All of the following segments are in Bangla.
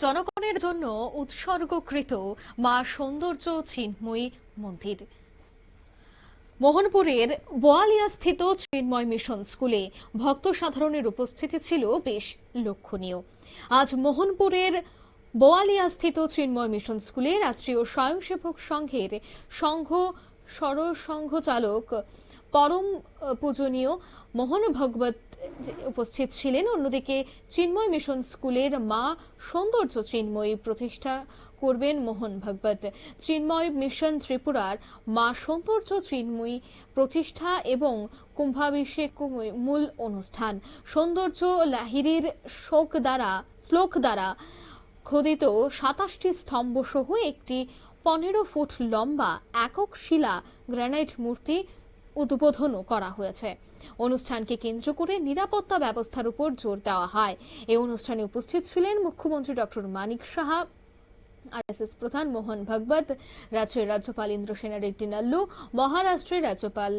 জনগণের জন্য উৎসর্গকৃত মা সৌন্দর্য চিন্ময়ী মন্দির। মোহনপুরের বোয়ালিয়াস্থিত চিন্ময় মিশন স্কুলে ভক্ত সাধারণের উপস্থিতি ছিল বেশ লক্ষণীয়। আজ মোহনপুরের বোয়ালিয়াস্থিত চিন্ময় মিশন স্কুলে রাষ্ট্রীয় স্বয়ংসেবক সংঘের সরসংঘ চালক পরম পূজনীয় মোহন ভগবত উপস্থিত ছিলেন। অন্যদিকে চিন্ময় মিশন স্কুলের মা সৌন্দর্য চিন্ময়ী প্রতিষ্ঠা করবেন মোহন ভগবত। চিন্ময় মিশন ত্রিপুরার মা সৌন্দর্য চিন্ময়ী প্রতিষ্ঠা এবং কুম্ভাভিষেক মূল অনুষ্ঠান। সৌন্দর্য লাহিড়ীর শ্লোক দ্বারা খোদিত ২৭টি স্তম্ভ সহ একটি ১৫ ফুট লম্বা একক শিলা গ্রানাইট মূর্তি উদ্বোধন করা হয়েছে। অনুষ্ঠানকে কেন্দ্র করে নিরাপত্তা ব্যবস্থার উপর জোর দেওয়া হয়। এই অনুষ্ঠানে উপস্থিত ছিলেন মুখ্যমন্ত্রী ডক্টর মানিক সাহা, আরএসএস প্রধান মোহন ভগবত, রাজ্যের রাজ্যপাল ইন্দ্রসেনা রেড্ডি নাল্লু, মহারাষ্ট্রের রাজ্যপাল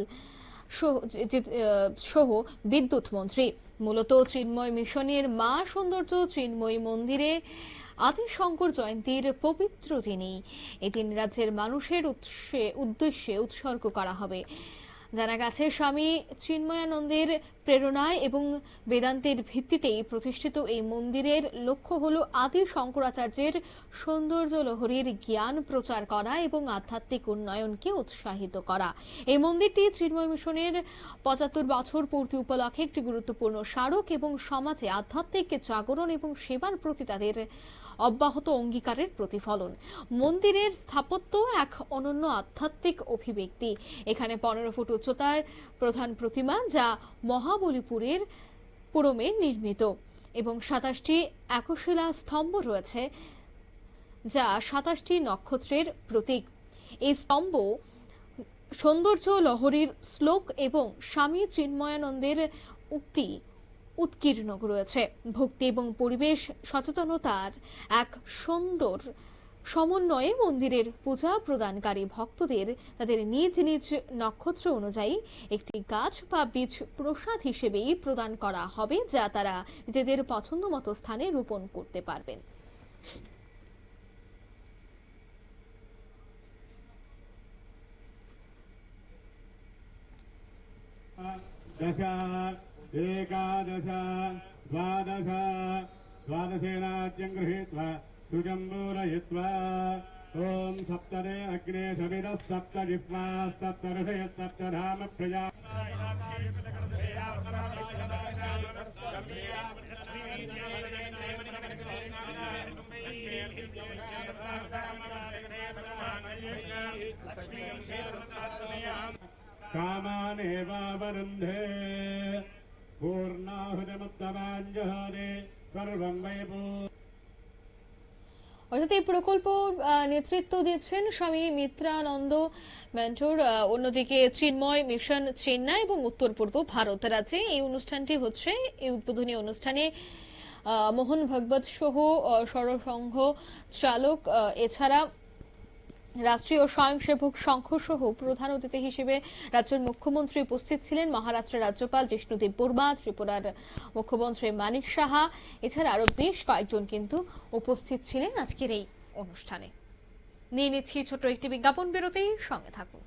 সহ বিদ্যুৎ মন্ত্রী। মূলত চিন্ময় মিশনের মা সৌন্দর্য চিন্ময়ী মন্দিরে আদি শঙ্কর জয়ন্তীর পবিত্র দিনে এদিন রাজ্যের মানুষের উদ্দেশ্যে উৎসর্গ করা হবে। জানা গেছে, স্বামী চিন্ময়ানন্দের প্রেরণায় এবং বেদান্তের ভিত্তিতেই প্রতিষ্ঠিত এই মন্দিরের লক্ষ্য হল আদি শঙ্করাচার্যের সৌন্দর্য লহরীর জ্ঞান প্রচার করা এবং আধ্যাত্মিক উন্নয়নকে উৎসাহিত করা। এই মন্দিরটি চিন্ময় মিশনের ৭৫ বছর পূর্তি উপলক্ষে একটি গুরুত্বপূর্ণ স্মারক এবং সমাজে আধ্যাত্মিক জাগরণ এবং সেবার প্রতি তাদের অব্যাহত অঙ্গীকারের প্রতিফলন। মন্দিরের স্থাপত্য এক অনন্য আধ্যাত্মিক অভিব্যক্তি। এখানে ১৫ ফুট উচ্চতার প্রধান প্রতিমা, যা মহাবলীপুরের পুরমে নির্মিত, এবং ২৭টি একশিলা স্তম্ভ রয়েছে, যা ২৭টি নক্ষত্রের প্রতীক। এই স্তম্ভ সৌন্দর্য লহরীর শ্লোক এবং স্বামী চিন্ময়ানন্দের উক্তি উৎকীর্ণ রয়েছে। ভক্তি এবং পরিবেশ সচেতনতার এক সুন্দর সমন্বয়ে মন্দিরের পূজা প্রদানকারী ভক্তদের তাদের নিজ নিজ নক্ষত্র অনুযায়ী একটি গাছ বা বীজ প্রসাদ হিসেবেই প্রদান করা হবে, যা তারা নিজেদের পছন্দ মতো স্থানে রোপণ করতে পারবেন। एकादश द्वादश द्वादशेनाद्यं गृहीत्वा सुजम्बूरयित्वा ॐ सप्तदे अग्ने सविदः सप्त जिह्वाः सप्त ऋषयः सप्त धाम प्रजा कामानेवावरुन्धे पूर्णाहुतिमुत्तमाञ्जहारे सर्वं वै অর্থাৎ এই প্রকল্প নেতৃত্ব দিচ্ছেন স্বামী মিত্রানন্দ মেন্টর। অন্যদিকে চিন্ময় মিশন চেন্নাই এবং উত্তর পূর্ব ভারত রাজ্যে এই অনুষ্ঠানটি হচ্ছে। এই উদ্বোধনী অনুষ্ঠানে মোহন ভগবত সহ সরসংঘ চালক, এছাড়া রাষ্ট্রীয় স্বয়ংসেবক সংঘ সহ প্রধান অতিথি হিসেবে রাজ্যের মুখ্যমন্ত্রী উপস্থিত ছিলেন, মহারাষ্ট্রের রাজ্যপাল জিষ্ণুদেব বর্মা, ত্রিপুরার মুখ্যমন্ত্রী মানিক সাহা, এছাড়া আরো বেশ কয়েকজন কিন্তু উপস্থিত ছিলেন আজকের এই অনুষ্ঠানে। নিয়ে নিচ্ছি ছোট্ট একটি বিজ্ঞাপন বিরতি, সঙ্গে থাকুন।